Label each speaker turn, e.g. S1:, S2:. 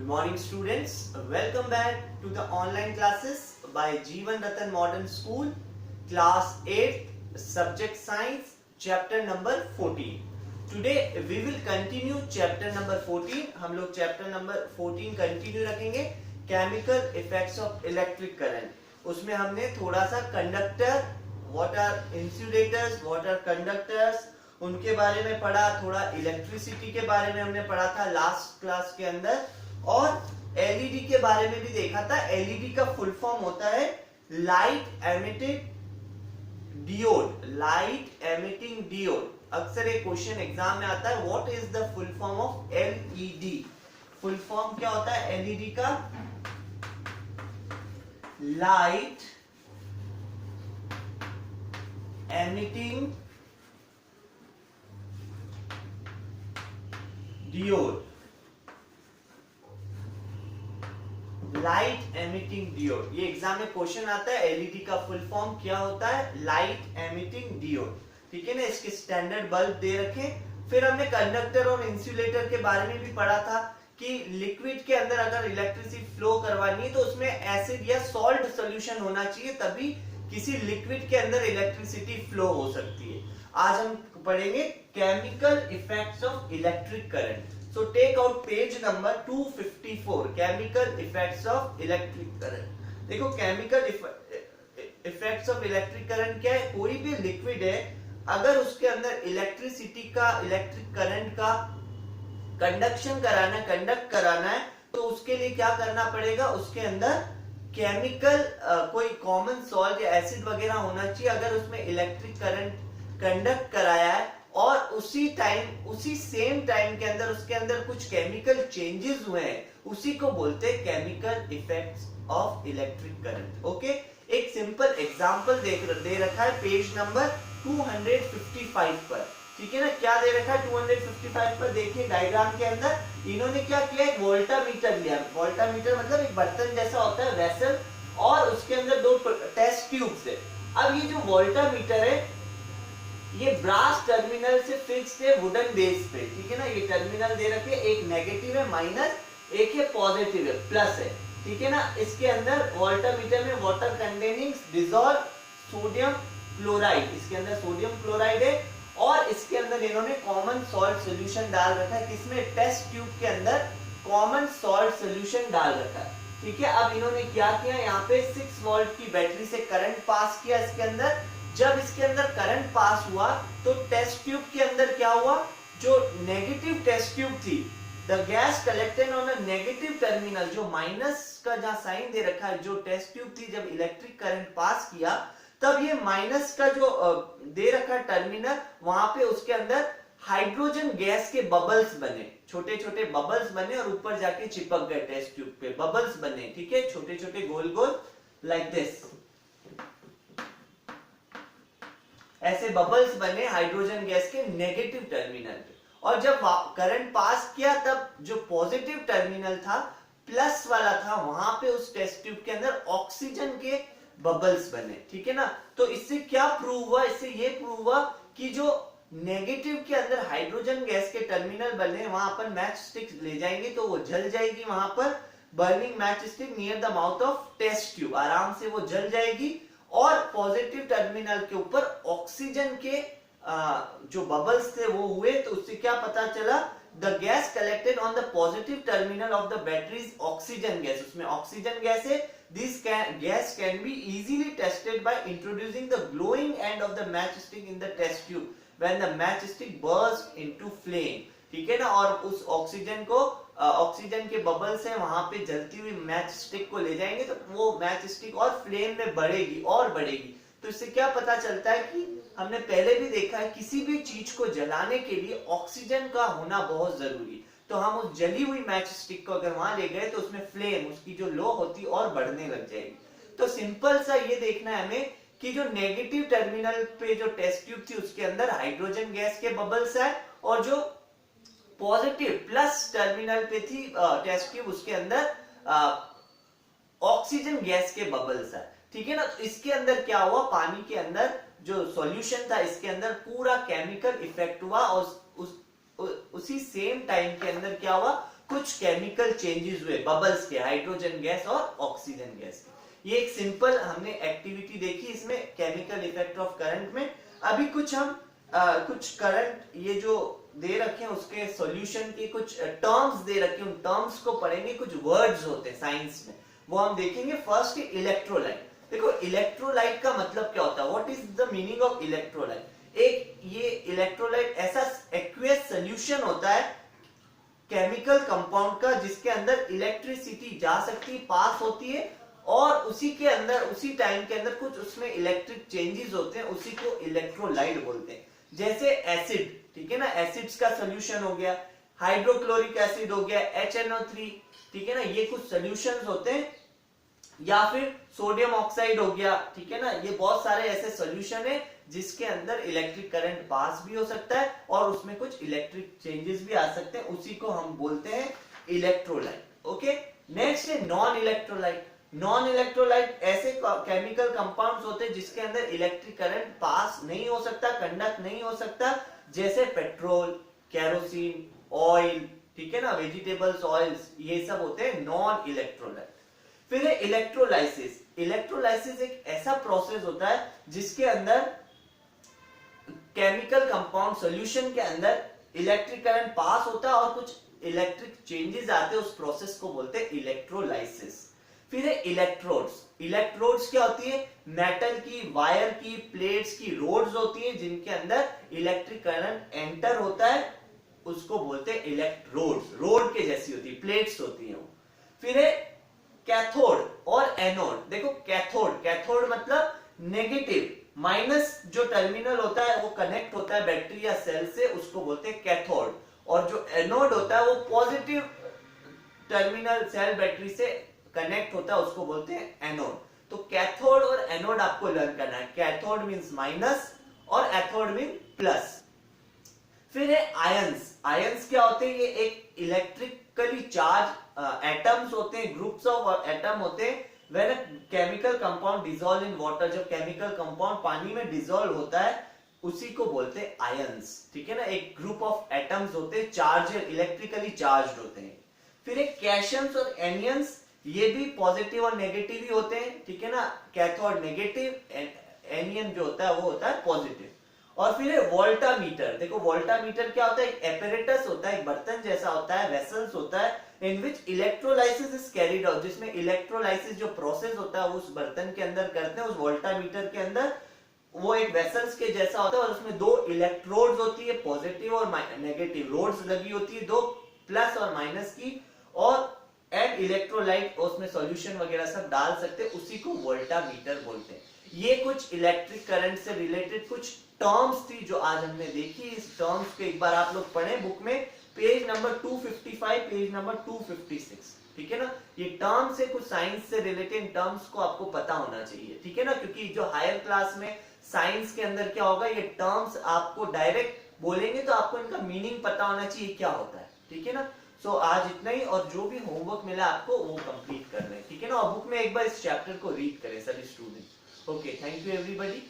S1: Good morning students, welcome back to the online classes by Jeevan Ratan Modern School, class 8, subject science, chapter number 14. Today we will continue chapter number 14. हम लोग chapter number 14 continue रखेंगे, chemical effects of electric current. उसमें हमने थोड़ा सा conductor, what are insulators, what are conductors, उनके बारे में पढ़ा, थोड़ा इलेक्ट्रिसिटी के बारे में हमने पढ़ा था लास्ट क्लास के अंदर, और एलईडी के बारे में भी देखा था। एलईडी का फुल फॉर्म होता है light emitting diode. Light emitting diode अक्सर एक क्वेश्चन एग्जाम में आता है, what is the full form of LED. Full form क्या होता है एलईडी का? Light emitting diode. Light emitting diode, ये एग्जाम में क्वेश्चन आता है। एलईडी का फुल फॉर्म क्या होता है? Light emitting diode. ठीक है ना, इसके स्टैंडर्ड बल्ब दे रखे। फिर हमने कंडक्टर और इंसुलेटर के बारे में भी पढ़ा था कि लिक्विड के अंदर अगर इलेक्ट्रिसिटी फ्लो करवानी है तो उसमें एसिड या सॉल्ट सॉल्यूशन होना चाहिए, तभी किसी लिक्विड के अंदर इलेक्ट्रिसिटी फ्लो हो सकती है। आज हम पढ़ेंगे chemical effects of electric current. So take out page number 254, chemical effects of electric current. देखो chemical effects of electric current क्या है? कोई भी लिक्विड है, अगर उसके अंदर इलेक्ट्रिसिटी का, इलेक्ट्रिक करंट का कंडक्शन कराना है, कंडक्ट कराना है, तो उसके लिए क्या करना पड़ेगा? उसके अंदर केमिकल कोई कॉमन सॉल्ट या एसिड वगैरह होना चाहिए। अगर उसमें इलेक्ट्रिक करंट कंडक्ट कराया है और उसी टाइम, उसी सेम टाइम के अंदर उसके अंदर कुछ केमिकल चेंजेस हुए हैं, उसी को बोलते हैं chemical effects of electric current. Okay, एक सिंपल एग्जांपल दे रखा है पेज नंबर 255 पर। ठीक है ना, क्या दे रखा है 255 पर? देखिए डायग्राम के अंदर इन्होंने क्या किया, एक वोल्टामीटर लिया। वोल्टामीटर मतलब एक बर्तन जैसा होता है, वेसल, और उसके अंदर दो टेस्ट ट्यूब्स है। अब ये जो वोल्टामीटर है, ये ब्रास टर्मिनल से फिक्स्ड है वुडन बेस पे। ठीक है ना, ये टर्मिनल दे रखे, एक नेगेटिव है माइनस, एक है पॉजिटिव है प्लस है। ठीक है ना, इसके अंदर वोल्टामीटर में water containing dissolve sodium chloride, इसके अंदर सोडियम क्लोराइड है, और इसके अंदर इन्होंने कॉमन सॉल्ट सोल्यूशन डाल रखा है। किसमें? टेस्ट ट्यूब के अंदर कॉमन सॉल्ट सोल्यूशन डाल रखा है। ठीक है, अब इन्होंने क्या किया, यहाँ पे 6 वोल्ट की बैटरी से करंट पास किया इसके अंदर। जब इसके अंदर करंट पास हुआ तो टेस्ट ट्यूब के अंदर क्या हुआ, जो नेगेटिव टेस्ट ट्यूब थी, the gas collected on a negative terminal, जो माइनस का जहां साइन दे रखा है, जो टेस्ट ट्यूब थी, जब इलेक्ट्रिक करंट पास किया तब ये माइनस का जो दे रखा टर्मिनल, वहां पे उसके अंदर हाइड्रोजन गैस के बबल्स बने, छोटे छोटे बबल्स बने, और ऊपर जाके चिपक गए टेस्ट ट्यूब पे, बबल्स बने। ठीक है, छोटे छोटे गोल गोल लाइक दिस, ऐसे बबल्स बने हाइड्रोजन गैस के नेगेटिव टर्मिनल पे। और जब करंट पास किया तब जो पॉजिटिव टर्मिनल था, प्लस वाला था, वहां पे उस टेस्ट ट्यूब के अंदर ऑक्सीजन के बबल्स बने। ठीक है ना, तो इससे क्या प्रूव हुआ? इससे ये प्रूव हुआ कि जो नेगेटिव के अंदर हाइड्रोजन गैस के टर्मिनल बने, वहां अपन मैच स्टिक ले जाएंगे तो वो जल जाएगी। वहां पर burning match stick near the mouth of test tube, आराम से वो जल जाएगी। और पॉजिटिव टर्मिनल के ऊपर ऑक्सीजन के जो बबल्स थे वो हुए, तो उससे क्या पता चला? The gas collected on the positive terminal of the battery is oxygen gas, उसमें ऑक्सीजन गैस है। This gas can be easily tested by introducing the glowing end of the matchstick in the test tube when the matchstick burst into flame। ठीक है ना, और उस oxygen को, oxygen के bubbles है, वहां पे जलती हुई मैच स्टिक को ले जाएंगे तो वो मैच स्टिक और फ्लेम में बढ़ेगी और बढ़ेगी। तो इससे क्या पता चलता है कि हमने पहले भी देखा है, किसी भी चीज को जलाने के लिए ऑक्सीजन का होना बहुत जरूरी। तो हम उस जली हुई मैच स्टिक को अगर वहां ले गए तो उसमें फ्लेम, उसकी जो लो होती और बढ़ने लग जाएगी। तो सिंपल सा ये देखना है हमें कि जो नेगेटिव टर्मिनल पे जो टेस्ट ट्यूब थी उसके अंदर हाइड्रोजन गैस के बबल्स है, और जो पॉजिटिव प्लस टर्मिनल पे थी टेस्ट ट्यूब, उसके अंदर ऑक्सीजन गैस के बबल्स है। ठीक है ना, तो इसके अंदर क्या हुआ, पानी के अंदर जो सॉल्यूशन था, इसके अंदर पूरा केमिकल इफेक्ट हुआ, और उसी सेम टाइम के अंदर क्या हुआ, कुछ केमिकल चेंजेस हुए बबल्स के, हाइड्रोजन गैस और ऑक्सीजन गैस। ये एक सिंपल हमने एक्टिविटी देखी इसमें केमिकल इफेक्ट ऑफ करंट में। अभी कुछ हम कुछ करंट ये जो दे रखे हैं उसके सॉल्यूशन के कुछ टर्म्स दे रखे हैं, उन टर्म्स को पढ़ेंगे। कुछ वर्ड्स होते हैं साइंस में, वो हम देखेंगे। First electrolyte. देखो इलेक्ट्रोलाइट का मतलब क्या होता है, what is the meaning of electrolyte. एक ये इलेक्ट्रोलाइट ऐसा एक्वियस सॉल्यूशन होता है केमिकल कंपाउंड का जिसके अंदर इलेक्ट्रिसिटी जा सकती, पास होती है, और उसी के अंदर उसी टाइम के अंदर कुछ उसमें इलेक्ट्रिक चेंजेस होते हैं, उसी को इलेक्ट्रोलाइट बोलते हैं। जैसे एसिड, ठीक है ना, एसिड्स का सोल्यूशन हो गया, हाइड्रोक्लोरिक एसिड हो गया, HNO3, ठीक है ना, ये कुछ सोल्यूशंस होते हैं। या फिर सोडियम ऑक्साइड हो गया, ठीक है ना, ये बहुत सारे ऐसे सोल्यूशन है जिसके अंदर इलेक्ट्रिक करंट पास भी हो सकता है और उसमें कुछ इलेक्ट्रिक चेंजेस भी आ सकते हैं, उसी को हम बोलते हैं इलेक्ट्रोलाइट। ओके, नेक्स्ट है नॉन इलेक्ट्रोलाइट। नॉन इलेक्ट्रोलाइट ऐसे केमिकल कंपाउंड्स होते हैं जिसके अंदर इलेक्ट्रिक करंट पास नहीं हो सकता, कंडक्ट नहीं हो सकता, जैसे पेट्रोल, केरोसिन, ऑयल, ठीक है ना, वेजिटेबल्स ऑयल्स, ये सब होते हैं नॉन इलेक्ट्रोलाइट। फिर है इलेक्ट्रोलाइसिस। इलेक्ट्रोलाइसिस एक ऐसा प्रोसेस होता है जिसके अंदर केमिकल कंपाउंड सॉल्यूशन के अंदर इलेक्ट्रिक करंट पास होता है और कुछ इलेक्ट्रिक चेंजेस आते हैं, उस प्रोसेस को बोलते हैं इलेक्ट्रोलाइसिस। फिर है इलेक्ट्रोड्स। इलेक्ट्रोड्स क्या होती है, मेटल की, वायर की, प्लेट्स की रोड्स होती है जिनके अंदर इलेक्ट्रिक करंट एंटर होता है, उसको बोलते हैं इलेक्ट्रोड्स। रोड के जैसी होती है, प्लेट्स होती है वो। फिर है कैथोड और एनोड। देखो कैथोड, कैथोड मतलब नेगेटिव, माइनस जो टर्मिनल होता है वो कनेक्ट होता है बैटरी या सेल से, उसको बोलते हैं कैथोड, और जो एनोड होता है वो पॉजिटिव टर्मिनल सेल बैटरी से कनेक्ट होता है, उसको बोलते हैं एनोड। तो कैथोड और एनोड आपको लर्न करना है। कैथोड मींस माइनस और एथोड मीन प्लस। फिर है आयंस। आयंस क्या होते हैं, ये एक इलेक्ट्रिकली चार्ज एटम्स होते हैं, ग्रुप्स ऑफ एटम होते हैं। When a chemical compound dissolve in water, जब केमिकल कंपाउंड पानी में डिसॉल्व होता है उसी को बोलते हैं आयंस, ठीक है ना। एक ग्रुप ऑफ एटम्स होते हैं, चार्ज, इलेक्ट्रिकली चार्ज्ड होते हैं। फिर एक कैशंस और एनियंस, ये भी पॉजिटिव और नेगेटिव ही होते हैं, ठीक है ना। कैथोड नेगेटिव, एनियन जो होता है वो होता है पॉजिटिव। और फिर है वोल्टामीटर। देखो वोल्टामीटर क्या होता है, एक एपरेटस होता है, एक बर्तन जैसा होता है, वेसल्स होता है, इन विच इलेक्ट्रोलाइसिस इज कैरिड आउट, जिसमें इलेक्ट्रोलाइसिस जो प्रोसेस होता है उस बर्तन के अंदर करते हैं, उस वोल्टामीटर के अंदर। वो एक वेसल्स के जैसा होता है और उसमें दो इलेक्ट्रोड्स होती है, पॉजिटिव और नेगेटिव रोड्स लगी होती है, दो प्लस और माइनस की, और एंड इलेक्ट्रोलाइट उसमें सॉल्यूशन वगैरह सब डाल सकते हैं, उसी को वोल्टामीटर बोलते हैं। ये कुछ इलेक्ट्रिक करंट से रिलेटेड कुछ टर्म्स थी जो आज हमने देखी। इस टर्म्स को एक बार आप लोग पढ़ें बुक में, पेज नंबर 255, पेज नंबर 256, ठीक है ना। ये टर्म्स है कुछ साइंस से रिलेटेड टर्म्स को आपको पता होना चाहिए, ठीक है ना, क्योंकि जो हायर क्लास में साइंस के अंदर क्या होगा, ये टर्म्स आपको डायरेक्ट बोलेंगे तो आपको इनका मीनिंग पता होना चाहिए क्या होता है, ठीक है ना। सो आज इतना ही, और जो भी होमवर्क मिला आपको वो कंप्लीट कर लें, ठीक है ना। और बुक में एक बार इस चैप्टर को रीड करें सभी student. Okay, thank you everybody.